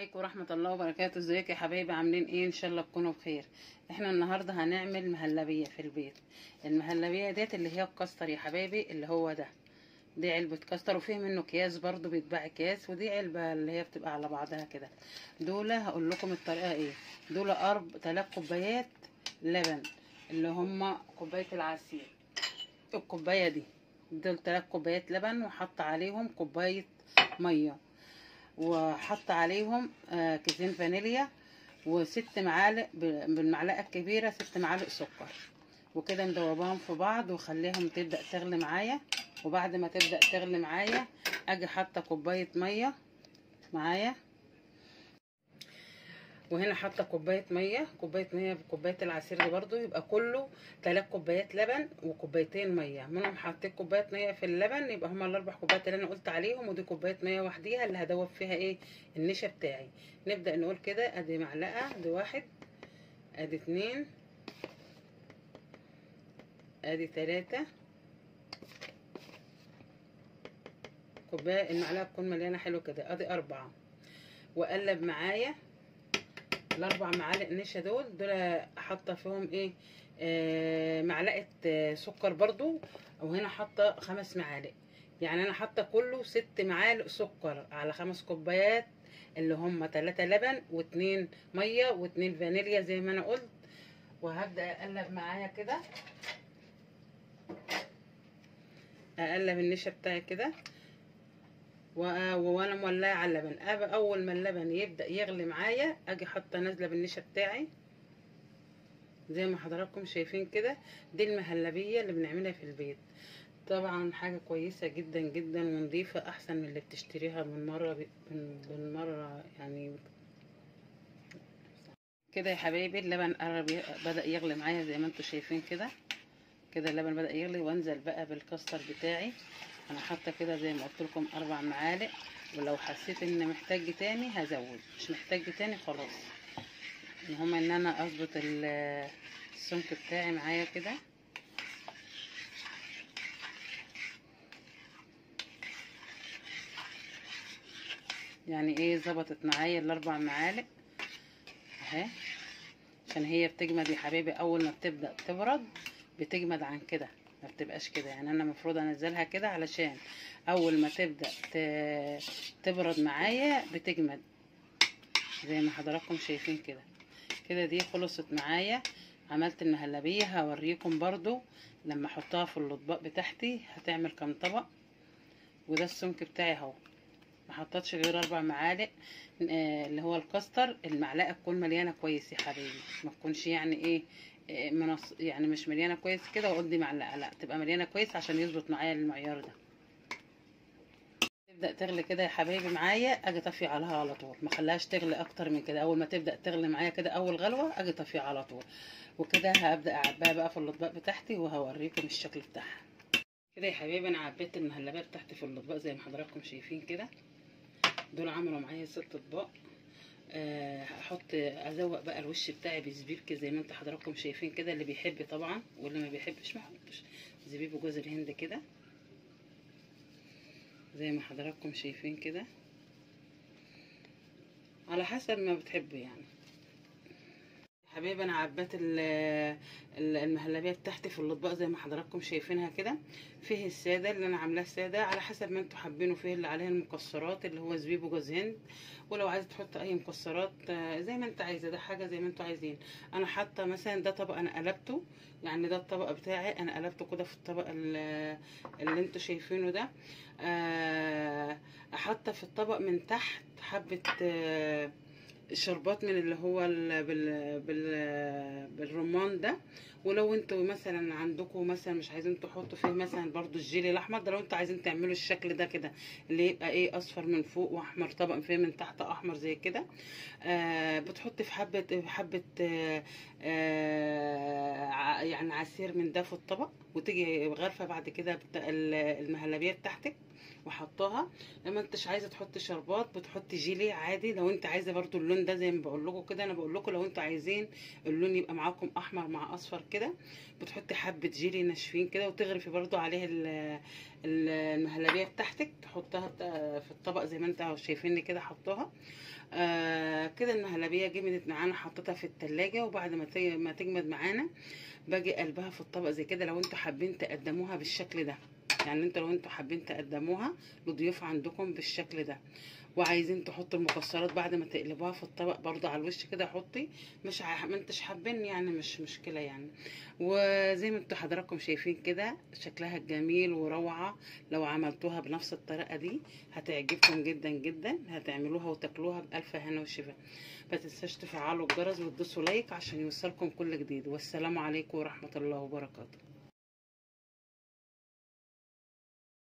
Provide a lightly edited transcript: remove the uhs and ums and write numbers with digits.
عليكم ورحمة الله وبركاته. ازيك يا حبايبي؟ عاملين ايه؟ ان شاء الله تكونوا بخير. احنا النهاردة هنعمل مهلبية في البيت. المهلبية ديت اللي هي الكاستر يا حبايبي، اللي هو ده. دي علبة كاستر، وفيه منه اكياس برضو بيتباع اكياس، ودي علبة اللي هي بتبقى على بعضها كده. دول هقول لكم الطريقة ايه. دول 3 كوبايات لبن، اللي هما كوباية العصير. الكوباية دي، دول 3 كوبايات لبن، وحط عليهم كوباية مية، وحط عليهم كيسين فانيليا، و6 معالق بالمعلقه الكبيره 6 معالق سكر. وكده ندوبهم في بعض وخليهم تبدا تغلي معايا. وبعد ما تبدا تغلي معايا اجي حاطه كوبايه ميه معايا، وهنا حاطه كوبايه ميه بكوبايه العصير دي برضو، يبقى كله 3 كوبايات لبن وكوبايتين ميه. منهم حطيت كوبايه ميه في اللبن، يبقى هما ال4 كوبايات اللي انا قلت عليهم، ودي كوبايه ميه وحديها اللي هدوب فيها ايه النشا بتاعي. نبدا نقول كده: ادي معلقه، ادي 1، ادي 2، ادي 3 كوبايه. المعلقه تكون مليانه حلو كده. ادي 4، واقلب معايا ال4 معالق نشا دول حاطه فيهم ايه معلقه سكر برضو. وهنا حاطه 5 معالق، يعني انا حاطه كله 6 معالق سكر على 5 كوبايات، اللي هم 3 لبن و2 ميه و2 فانيليا زي ما انا قلت. وهبدا اقلب معايا كده، اقلب النشا بتاعي كده وانا مولعه على اللبن. اول ما اللبن يبدا يغلي معايا اجي حاطه نازله بالنشا بتاعي زي ما حضراتكم شايفين كده. دي المهلبيه اللي بنعملها في البيت، طبعا حاجه كويسه جدا جدا ونضيفه، احسن من اللي بتشتريها بالمره يعني. كده يا حبايبي اللبن قرب بدا يغلي معايا زي ما انتم شايفين كده. كده اللبن بدا يغلي، وانزل بقى بالكاستر بتاعي. انا حاطه كده زي ما قلت لكم 4 معالق، ولو حسيت ان محتاج تاني هزود، مش محتاج تاني خلاص. المهم ان انا اظبط السمك بتاعي معايا كده. يعني ايه ظبطت معايا ال4 معالق اهي، عشان هي بتجمد يا حبيبي. اول ما بتبدا تبرد بتجمد عن كده، ما بتبقاش كده. يعني انا المفروض انزلها كده علشان اول ما تبدا تبرد معايا بتجمد زي ما حضراتكم شايفين كده. كده دي خلصت معايا. عملت المهلبيه، هوريكم برضو لما احطها في الاطباق بتاعتي هتعمل كام طبق. وده السمك بتاعي اهو، ما حطيتش غير 4 معالق اللي هو الكاستر. المعلقه تكون مليانه كويس يا حبيبي، ما تكونش يعني ايه يعني مش مليانه كويس كده واقول دي معلقه، لا تبقى مليانه كويس عشان يظبط معايا المعيار ده. تبدا تغلي كده يا حبايبي معايا، اجي اطفي عليها على طول، ما خليهاش تغلي اكتر من كده. اول ما تبدا تغلي معايا كده اول غلوه اجي اطفي على طول. وكده هبدا اعبيها بقى في الاطباق بتاعتي وهوريكم الشكل بتاعها. كده يا حبايبي انا عبيت المهلبيه بتاعتي في الاطباق زي ما حضراتكم شايفين كده. دول عملوا معايا 6 اطباق. ازوق بقى الوش بتاعي بزبيب كده زي ما انتوا حضراتكم شايفين كده، اللي بيحب طبعا، واللي ما بيحبش ما يحطش. زبيب وجوز الهند كده زي ما حضراتكم شايفين كده، على حسب ما بتحبوا يعني. حبايبي انا عبيت المهلبيه بتاعتي في الاطباق زي ما حضراتكم شايفينها كده. فيه الساده اللي انا عاملاه ساده على حسب ما انتوا حابينه، فيه اللي عليها المكسرات اللي هو زبيب وجوز هند، ولو عايزه تحط اي مكسرات زي ما انت عايزه، ده حاجه زي ما انتوا عايزين. انا حاطه مثلا ده طبق انا قلبته، يعني ده الطبق بتاعي انا قلبته كده في الطبق اللي انتوا شايفينه ده. احط في الطبق من تحت حبه شربات من اللي هو بالرمان ده. ولو انتوا مثلا عندكم مثلا مش عايزين تحطوا فيه مثلا برضو الجيلي الاحمر ده، لو انتوا عايزين تعملوا الشكل ده كده اللي يبقى ايه اصفر من فوق واحمر طبق فيه من تحت احمر زي كده، بتحطي في حبه يعني عصير من ده في الطبق، وتيجي غرفه بعد كده المهلبيه بتاعتك وحطاها. لما انتش عايزه تحطي شربات بتحطي جيلي عادي. لو انت عايزه برضو اللون ده زي ما بقول لكم كده، انا بقول لكم لو انتوا عايزين اللون يبقى معاكم احمر مع اصفر كده بتحطي حبه جيلي ناشفين كده، وتغرفي برضو عليه المهلبيه بتاعتك، تحطها في الطبق زي ما انتوا شايفيني كده حطوها. كده المهلبيه جمدت معانا، حطيتها في التلاجة، وبعد ما تجمد معانا باجي قلبها في الطبق زي كده. لو انتوا حابين تقدموها بالشكل ده، يعني انتوا لو انتوا حابين تقدموها لضيوف عندكم بالشكل ده، وعايزين تحطوا المكسرات بعد ما تقلبوها في الطبق برضه على الوش كده حطي، ما انتش حابين يعني مش مشكله يعني. وزي ما انتوا حضراتكم شايفين كده شكلها جميل وروعه. لو عملتوها بنفس الطريقه دي هتعجبكم جدا جدا، هتعملوها وتاكلوها بألف هنا وشفا. ما تنساش تفعلوا الجرس وتدوسوا لايك عشان يوصلكم كل جديد. والسلام عليكم ورحمه الله وبركاته.